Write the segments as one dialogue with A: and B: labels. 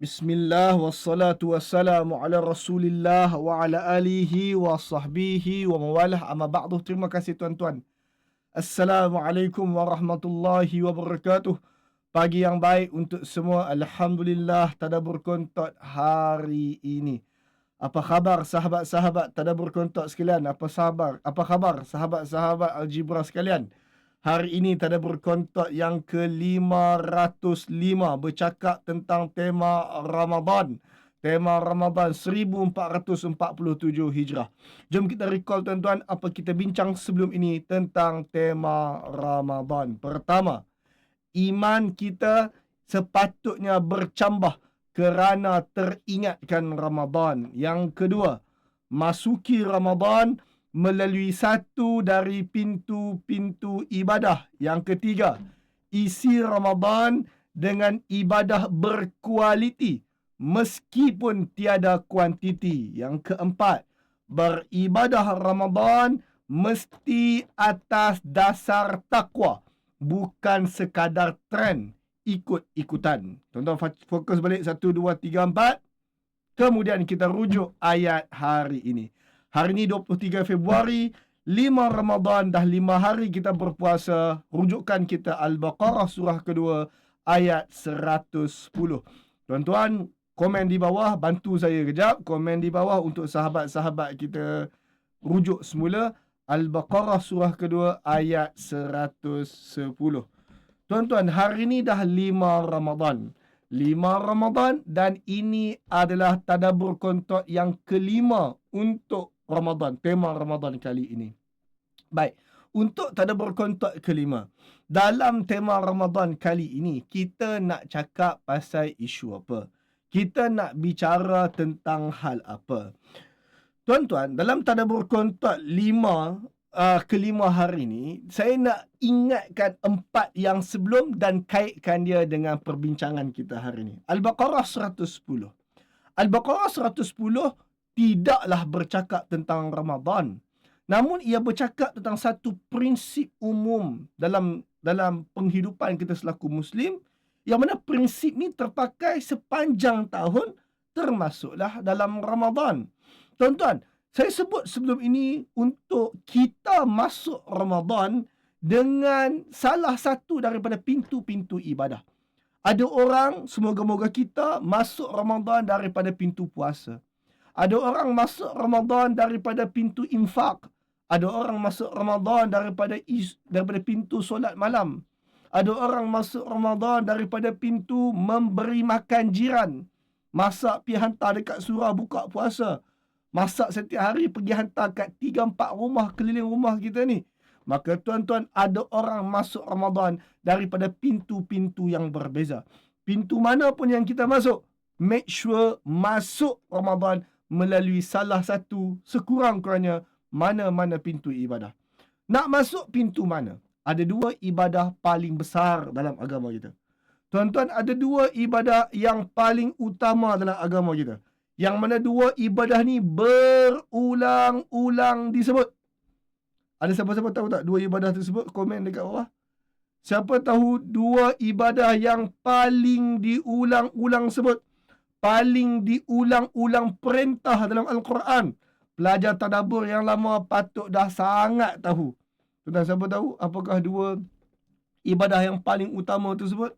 A: Bismillah wassalatu wassalamu ala Rasulillah wa ala alihi wa sahbihi wa mawalah, amma ba'du. Terima kasih tuan-tuan. Assalamualaikum warahmatullahi wabarakatuh. Pagi yang baik untuk semua. Alhamdulillah, tadabbur kontot hari ini. Apa khabar sahabat-sahabat tadabbur kontot sekalian? Apa khabar sahabat-sahabat Algebra sekalian? Hari ini tadabbur kontot yang ke-505 bercakap tentang tema Ramadan. Tema Ramadan 1447 Hijrah. Jom kita recall tuan-tuan apa kita bincang sebelum ini tentang tema Ramadan. Pertama, iman kita sepatutnya bercambah kerana teringatkan Ramadan. Yang kedua, masuki Ramadan melalui satu dari pintu-pintu ibadah. Yang ketiga, isi Ramadan dengan ibadah berkualiti meskipun tiada kuantiti. Yang keempat, beribadah Ramadan mesti atas dasar takwa, bukan sekadar trend ikut-ikutan. Tuan-tuan fokus balik 1, 2, 3, 4. Kemudian kita rujuk ayat hari ini. Hari ini 23 Februari, 5 Ramadan, dah 5 hari kita berpuasa. Rujukan kita Al-Baqarah surah kedua ayat 110. Tuan-tuan, komen di bawah, bantu saya kejap. Komen di bawah untuk sahabat-sahabat kita rujuk semula. Al-Baqarah surah kedua ayat 110. Tuan-tuan, hari ini dah 5 Ramadan. 5 Ramadan dan ini adalah tadabbur kontot yang kelima untuk Ramadan, tema Ramadan kali ini. Baik, untuk tadabbur kontot kelima. Dalam tema Ramadan kali ini, kita nak cakap pasal isu apa? Kita nak bicara tentang hal apa? Tuan-tuan, dalam tadabbur kontot kelima hari ini, saya nak ingatkan 4 yang sebelum dan kaitkan dia dengan perbincangan kita hari ini. Al-Baqarah 110. Al-Baqarah 110 tidaklah bercakap tentang Ramadan. Namun ia bercakap tentang satu prinsip umum dalam penghidupan kita selaku Muslim, yang mana prinsip ni terpakai sepanjang tahun, termasuklah dalam Ramadan. Tuan-tuan, saya sebut sebelum ini untuk kita masuk Ramadan dengan salah satu daripada pintu-pintu ibadah. Ada orang, semoga-moga kita masuk Ramadan daripada pintu puasa. Ada orang masuk Ramadan daripada pintu infak. Ada orang masuk Ramadan daripada pintu solat malam. Ada orang masuk Ramadan daripada pintu memberi makan jiran. Masak pergi hantar dekat surau buka puasa. Masak setiap hari pergi hantar kat 3-4 rumah keliling rumah kita ni. Maka tuan-tuan, ada orang masuk Ramadan daripada pintu-pintu yang berbeza. Pintu mana pun yang kita masuk, make sure masuk Ramadan melalui salah satu sekurang-kurangnya mana-mana pintu ibadah. Nak masuk pintu mana? Ada 2 ibadah paling besar dalam agama kita. Tuan-tuan, ada 2 ibadah yang paling utama dalam agama kita. Yang mana 2 ibadah ni berulang-ulang disebut. Ada siapa-siapa tahu tak 2 ibadah tersebut? Komen dekat bawah. Siapa tahu 2 ibadah yang paling diulang-ulang sebut? Paling diulang-ulang perintah dalam Al-Quran. Pelajar tadabbur yang lama patut dah sangat tahu. Tuan-tuan, siapa tahu apakah 2 ibadah yang paling utama tersebut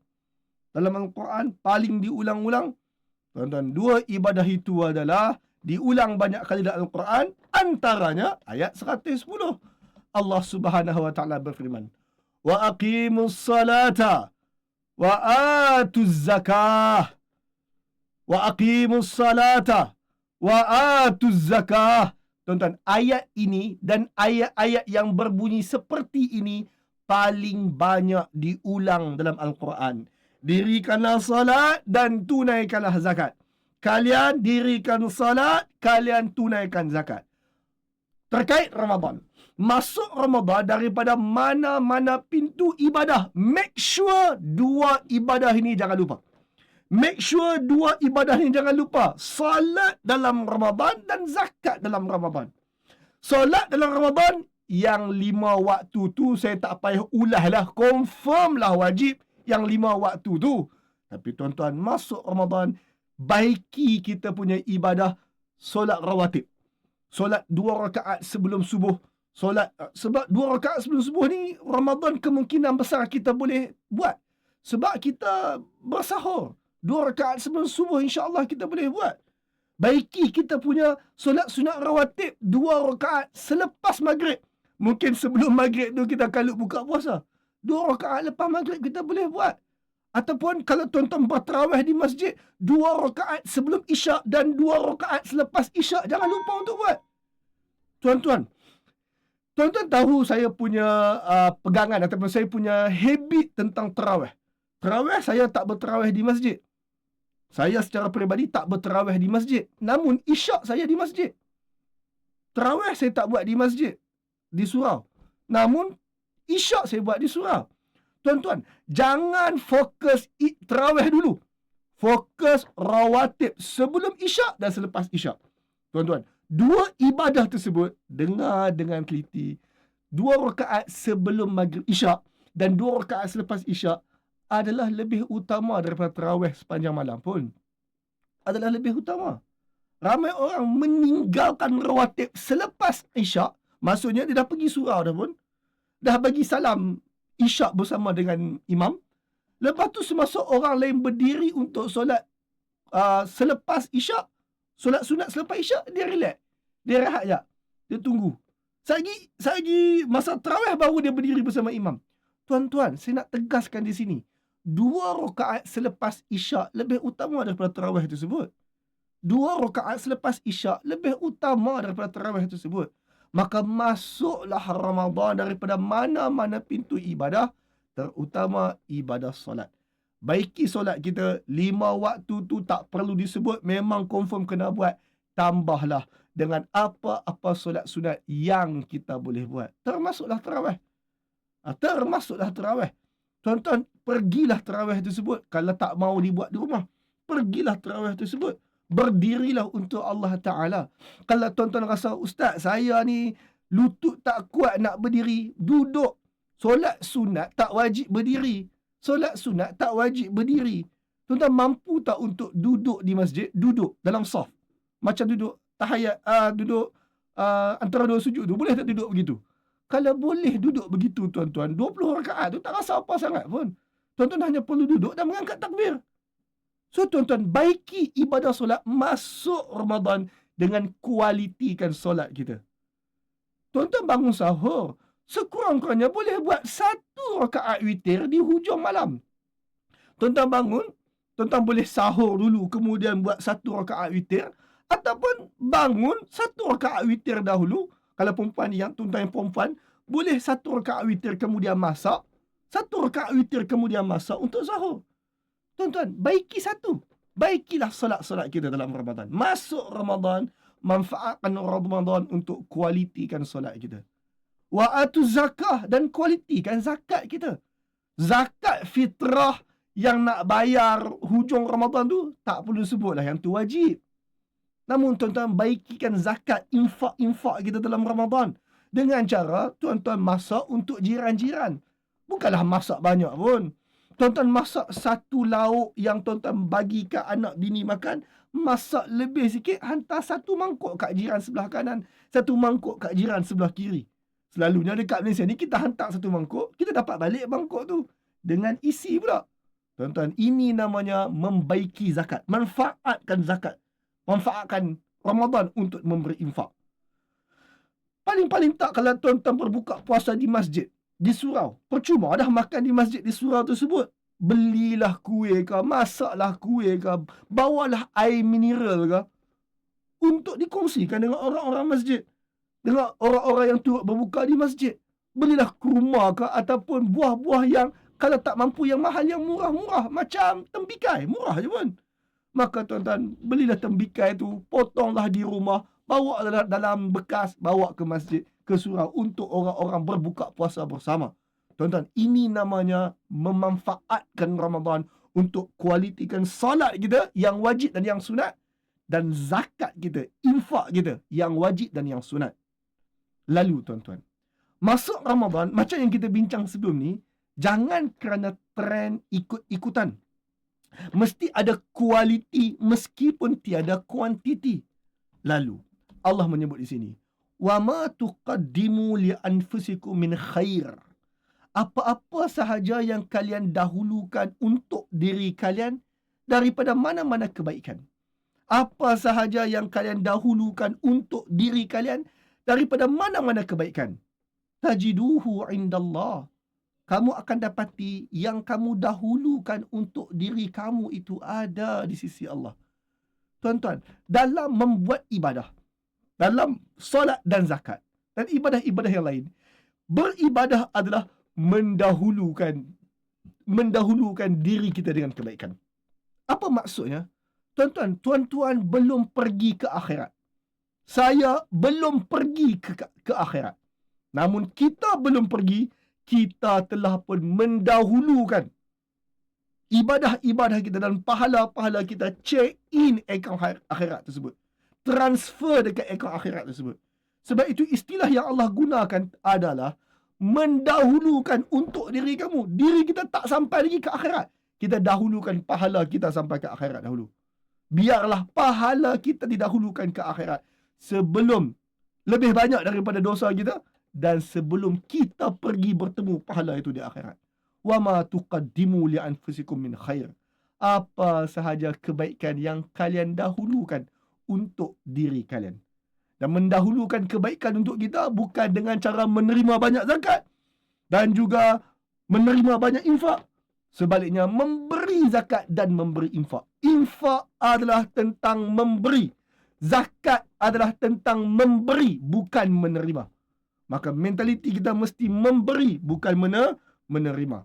A: dalam Al-Quran, paling diulang-ulang? Tuan-tuan, 2 ibadah itu adalah diulang banyak kali dalam Al-Quran. Antaranya ayat 110. Allah Subhanahu wa taala berfirman, "Wa aqimus salata wa atuz zakah." Wa aqimus salata wa atuz zakah. Tuan-tuan, ayat ini dan ayat-ayat yang berbunyi seperti ini paling banyak diulang dalam Al-Quran. Dirikanlah salat dan tunaikanlah zakat. Kalian dirikan salat, kalian tunaikan zakat. Terkait Ramadan, masuk Ramadan daripada mana-mana pintu ibadah, make sure 2 ibadah ini jangan lupa. Make sure 2 ibadah ni jangan lupa. Salat dalam Ramadan dan zakat dalam Ramadan. Salat dalam Ramadan, yang 5 waktu tu saya tak payah ulah lah. Confirm lah wajib yang 5 waktu tu. Tapi tuan-tuan, masuk Ramadan, baiki kita punya ibadah solat rawatib. Solat 2 rakaat sebelum subuh. Sebab 2 rakaat sebelum subuh ni Ramadan kemungkinan besar kita boleh buat. Sebab kita bersahur. 2 rakaat sebelum subuh insya-Allah kita boleh buat. Baiki kita punya solat sunat rawatib 2 rakaat selepas maghrib. Mungkin sebelum maghrib tu kita kalut buka puasa. 2 rakaat lepas maghrib kita boleh buat. Ataupun kalau tuan-tuan bertarawih di masjid, 2 rakaat sebelum isyak dan 2 rakaat selepas isyak. Jangan lupa untuk buat. Tuan-tuan tahu saya punya pegangan ataupun saya punya habit tentang tarawih. Tarawih saya tak bertarawih di masjid. Saya secara peribadi tak bertarawih di masjid. Namun isyak saya di masjid. Tarawih saya tak buat di masjid, di surau. Namun isyak saya buat di surau. Tuan-tuan, jangan fokus tarawih dulu. Fokus rawatib sebelum isyak dan selepas isyak. Tuan-tuan, 2 ibadah tersebut, dengar dengan teliti. 2 rakaat sebelum maghrib isyak dan 2 rakaat selepas isyak adalah lebih utama daripada tarawih sepanjang malam pun. Adalah lebih utama. Ramai orang meninggalkan rawatib selepas isyak. Maksudnya dia dah pergi surau dah pun. Dah bagi salam isyak bersama dengan imam. Lepas tu semasa orang lain berdiri untuk solat selepas isyak, solat sunat selepas isyak, dia relax. Dia rehat je. Dia tunggu. Sehari masa tarawih baru dia berdiri bersama imam. Tuan-tuan, saya nak tegaskan di sini. 2 rakaat selepas isyak lebih utama daripada tarawih tersebut. 2 rakaat selepas isyak lebih utama daripada tarawih tersebut. Maka masuklah Ramadan daripada mana-mana pintu ibadah, terutama ibadah solat. Baiki solat kita, 5 waktu tu tak perlu disebut, memang confirm kena buat. Tambahlah dengan apa-apa solat sunat yang kita boleh buat. Termasuklah tarawih. Termasuklah tarawih. Tuan-tuan, pergilah tarawih tersebut. Kalau tak mau dibuat di rumah, pergilah tarawih tersebut. Berdirilah untuk Allah Ta'ala. Kalau tuan-tuan rasa, Ustaz, saya ni lutut tak kuat nak berdiri, duduk. Solat sunat tak wajib berdiri. Solat sunat tak wajib berdiri. Tuan-tuan mampu tak untuk duduk di masjid? Duduk dalam saf. Macam duduk tahiyat, duduk antara 2 sujud tu. Boleh tak duduk begitu? Kalau boleh duduk begitu, tuan-tuan, 20 rakaat tu tak rasa apa sangat pun. Tuan-tuan hanya perlu duduk dan mengangkat takbir. So, tuan-tuan, baiki ibadah solat masuk Ramadan dengan kualitikan solat kita. Tuan-tuan bangun sahur, sekurang-kurangnya boleh buat 1 rakaat witir di hujung malam. Tuan-tuan bangun, tuan-tuan boleh sahur dulu, kemudian buat 1 rakaat witir. Ataupun bangun 1 rakaat witir dahulu. Kalau tuan-tuan yang perempuan, boleh 1 rakaat witir kemudian masak. 1 rakaat witir kemudian masak untuk sahur. Tuan-tuan, baiki 1. Baikilah solat-solat kita dalam Ramadan. Masuk Ramadan, manfaatkan Ramadan untuk kualitikan solat kita. Wa atu zakah, dan kualitikan zakat kita. Zakat fitrah yang nak bayar hujung Ramadan tu, tak perlu sebutlah, yang tu wajib. Namun tuan-tuan, baikikan zakat, infak-infak kita dalam Ramadan. Dengan cara tuan-tuan masak untuk jiran-jiran. Bukanlah masak banyak pun. Tuan-tuan masak 1 lauk yang tuan-tuan bagi ke anak bini makan, masak lebih sikit, hantar 1 mangkuk kat jiran sebelah kanan, 1 mangkuk kat jiran sebelah kiri. Selalunya dekat Malaysia ni kita hantar 1 mangkuk, kita dapat balik mangkuk tu dengan isi pula. Tuan-tuan, ini namanya membaiki zakat. Manfaatkan zakat. Manfaatkan Ramadan untuk memberi infak. Paling-paling tak kalau tuan-tuan berbuka puasa di masjid, di surau, percuma dah makan di masjid di surau tersebut. Belilah kuih ke, masaklah kuih ke, bawalah air mineral ke, untuk dikongsikan dengan orang-orang masjid, dengan orang-orang yang turut berbuka di masjid. Belilah kurma ke, ataupun buah-buah yang kalau tak mampu yang mahal, yang murah-murah, macam tembikai, murah je pun. Maka tuan-tuan, belilah tembikai tu, potonglah di rumah, bawa dalam bekas, bawa ke masjid, ke surau untuk orang-orang berbuka puasa bersama. Tuan-tuan, ini namanya memanfaatkan Ramadan untuk kualitikan salat kita yang wajib dan yang sunat, dan zakat kita, infak kita yang wajib dan yang sunat. Lalu tuan-tuan, masuk Ramadan, macam yang kita bincang sebelum ni, jangan kerana trend ikut-ikutan. Mesti ada kualiti meskipun tiada kuantiti. Lalu Allah menyebut di sini, wa ma tuqaddimu li anfusikum min khair. Apa-apa sahaja yang kalian dahulukan untuk diri kalian daripada mana-mana kebaikan. Apa sahaja yang kalian dahulukan untuk diri kalian daripada mana-mana kebaikan. Tajiduhu indallah. Kamu akan dapati yang kamu dahulukan untuk diri kamu itu ada di sisi Allah. Tuan-tuan, dalam membuat ibadah, dalam solat dan zakat, dan ibadah-ibadah yang lain, beribadah adalah mendahulukan diri kita dengan kebaikan. Apa maksudnya? Tuan-tuan belum pergi ke akhirat. Saya belum pergi ke akhirat. Namun kita belum pergi, kita telah pun mendahulukan ibadah-ibadah kita dan pahala-pahala kita check in akaun akhirat tersebut. Transfer dekat akaun akhirat tersebut. Sebab itu istilah yang Allah gunakan adalah mendahulukan untuk diri kamu. Diri kita tak sampai lagi ke akhirat. Kita dahulukan pahala kita sampai ke akhirat dahulu. Biarlah pahala kita didahulukan ke akhirat sebelum lebih banyak daripada dosa kita dan sebelum kita pergi bertemu pahala itu di akhirat. Wa ma tuqaddimu li anfusikum min khair. Apa sahaja kebaikan yang kalian dahulukan untuk diri kalian. Dan mendahulukan kebaikan untuk kita bukan dengan cara menerima banyak zakat dan juga menerima banyak infak. Sebaliknya, memberi zakat dan memberi infak. Infak adalah tentang memberi. Zakat adalah tentang memberi, bukan menerima. Maka mentaliti kita mesti memberi, bukan menerima.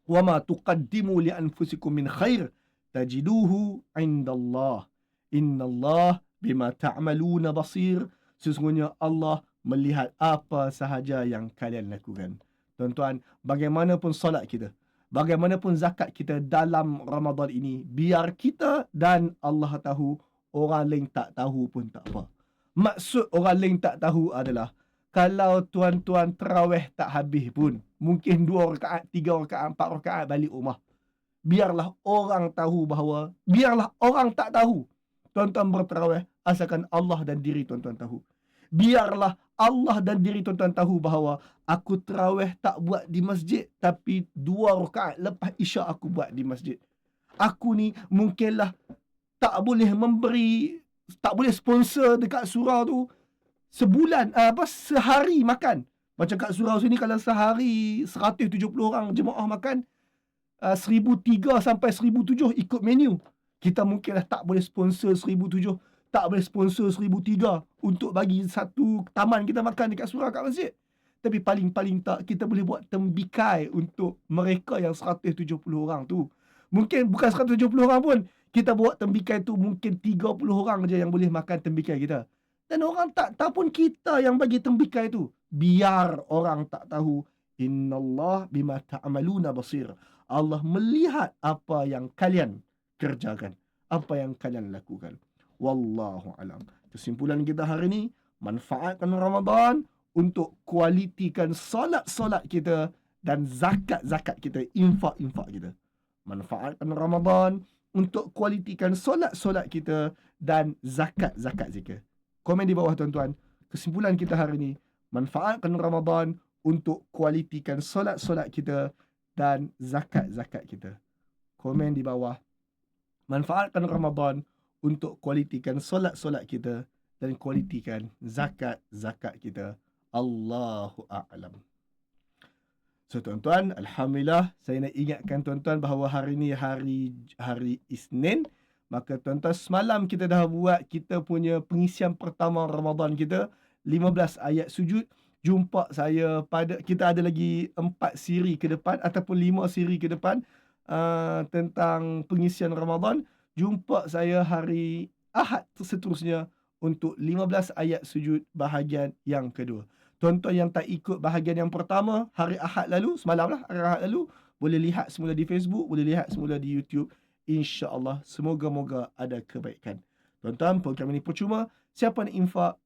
A: Wa ma tuqaddimu li anfusikum min khair tajiduhu indallah. Innallah bima ta'maluna basir. Sesungguhnya Allah melihat apa sahaja yang kalian lakukan. Tuan-tuan, bagaimanapun solat kita, bagaimanapun zakat kita dalam Ramadan ini, biar kita dan Allah tahu, orang lain tak tahu pun tak apa. Maksud orang lain tak tahu adalah, kalau tuan-tuan tarawih tak habis pun, mungkin 2 rakaat, 3 rakaat, 4 rakaat balik rumah. Biarlah orang tahu bahawa, biarlah orang tak tahu tuan-tuan bertarawih, asalkan Allah dan diri tuan-tuan tahu. Biarlah Allah dan diri tuan-tuan tahu bahawa aku tarawih tak buat di masjid, tapi 2 rakaat lepas isyak aku buat di masjid. Aku ni mungkinlah tak boleh memberi, tak boleh sponsor dekat surau tu sebulan, sehari makan. Macam kat surau sini kalau sehari 170 orang jemaah makan, 1,003 sampai 1,007 ikut menu. Kita mungkinlah tak boleh sponsor 1,007, tak boleh sponsor 1,003 untuk bagi satu taman kita makan dekat surau kat masjid. Tapi paling-paling tak, kita boleh buat tembikai untuk mereka yang 170 orang tu. Mungkin bukan 170 orang pun, kita buat tembikai tu mungkin 30 orang je yang boleh makan tembikai kita. Dan orang tak tahu pun kita yang bagi tembikai tu. Biar orang tak tahu. Innallah bima ta'amaluna basir. Allah melihat apa yang kalian kerjakan, apa yang kalian lakukan. Wallahu alam. Kesimpulan kita hari ini, manfaatkan Ramadan untuk kualitikan solat-solat kita dan zakat-zakat kita, infak-infak kita. Manfaatkan Ramadan untuk kualitikan solat-solat kita dan zakat-zakat kita. Komen di bawah tuan-tuan. Kesimpulan kita hari ini, manfaatkan Ramadan untuk kualitikan solat-solat kita dan zakat-zakat kita. Komen di bawah. Manfaatkan Ramadan untuk kualitikan solat-solat kita dan kualitikan zakat-zakat kita. Allahu a'lam. So tuan-tuan, alhamdulillah, saya nak ingatkan tuan-tuan bahawa hari ni hari Isnin. Maka tuan-tuan, semalam kita dah buat kita punya pengisian pertama Ramadan kita, 15 ayat sujud. Jumpa saya kita ada lagi 4 siri ke depan ataupun 5 siri ke depan tentang pengisian Ramadan. Jumpa saya hari Ahad seterusnya untuk 15 ayat sujud bahagian yang kedua. Tuan-tuan yang tak ikut bahagian yang pertama hari Ahad lalu, semalam lah hari Ahad lalu, boleh lihat semula di Facebook, boleh lihat semula di YouTube. InsyaAllah, semoga-moga ada kebaikan. Tuan-tuan, program ini percuma. Siapa nak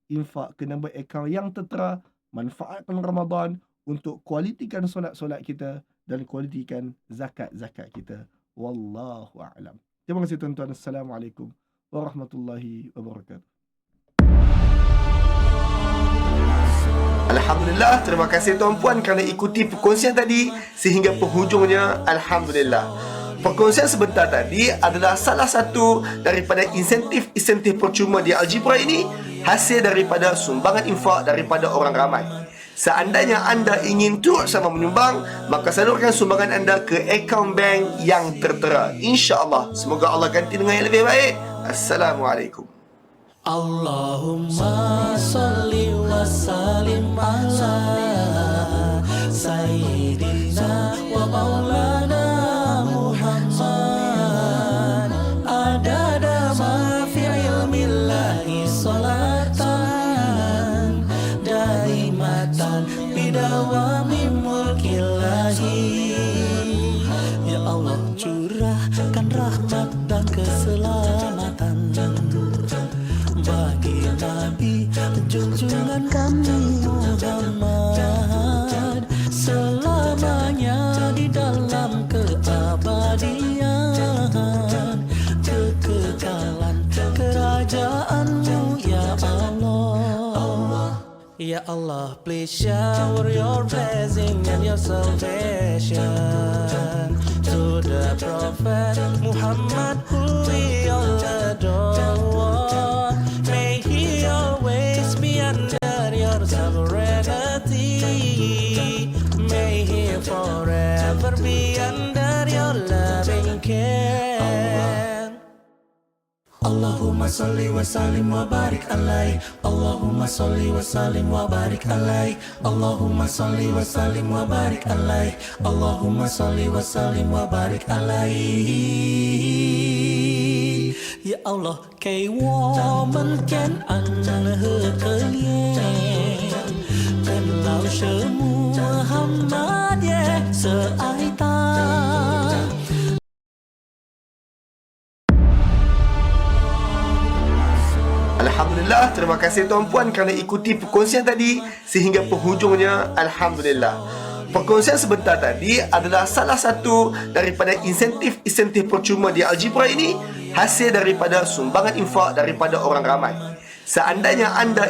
A: infak ke nombor akaun yang tertera. Manfaatkan Ramadan untuk kualitikan solat-solat kita dan kualitikan zakat-zakat kita. Wallahu a'lam. Terima kasih tuan-tuan. Assalamualaikum warahmatullahi wabarakatuh.
B: Alhamdulillah, terima kasih tuan-puan kerana ikuti perkongsian tadi sehingga penghujungnya. Alhamdulillah. Perkongsian sebentar tadi adalah salah satu daripada insentif percuma di Algebra ini, hasil daripada sumbangan infak daripada orang ramai. Seandainya anda ingin turut sama menyumbang, maka salurkan sumbangan anda ke akaun bank yang tertera. InsyaAllah, semoga Allah ganti dengan yang lebih baik. Assalamualaikum.
C: Allahumma salli wa sallim ala Sayyidina wa maulana Muhammad adada ma fi ilmillahi salatan daimatan bidawami mulkillahi. Ya Allah, curahkan rahmat dan keselamatan bagi Nabi junjungan kami Muhammad, selamanya di dalam keabadian, kekekalan kerajaanmu ya Allah. Ya Allah, please shower your blessing and your salvation to the Prophet Muhammad, who we all adore. May he always be under your sovereignty. May he forever be under your loving care. Allahumma salli wa sallim wa barik alaih. Allahumma salli wa sallim wa barik alaih. Allahumma salli wa sallim wa barik alaih. Allahumma salli wa sallim wa barik alaih. Ya Allah, 给我们感恩和可怜，跟老舍穆罕默德seai ta.
B: Alhamdulillah, terima kasih tuan-puan kerana ikuti perkongsian tadi sehingga penghujungnya. Alhamdulillah. Perkongsian sebentar tadi adalah salah satu daripada insentif percuma di Algebra ini, hasil daripada sumbangan infak daripada orang ramai. Seandainya anda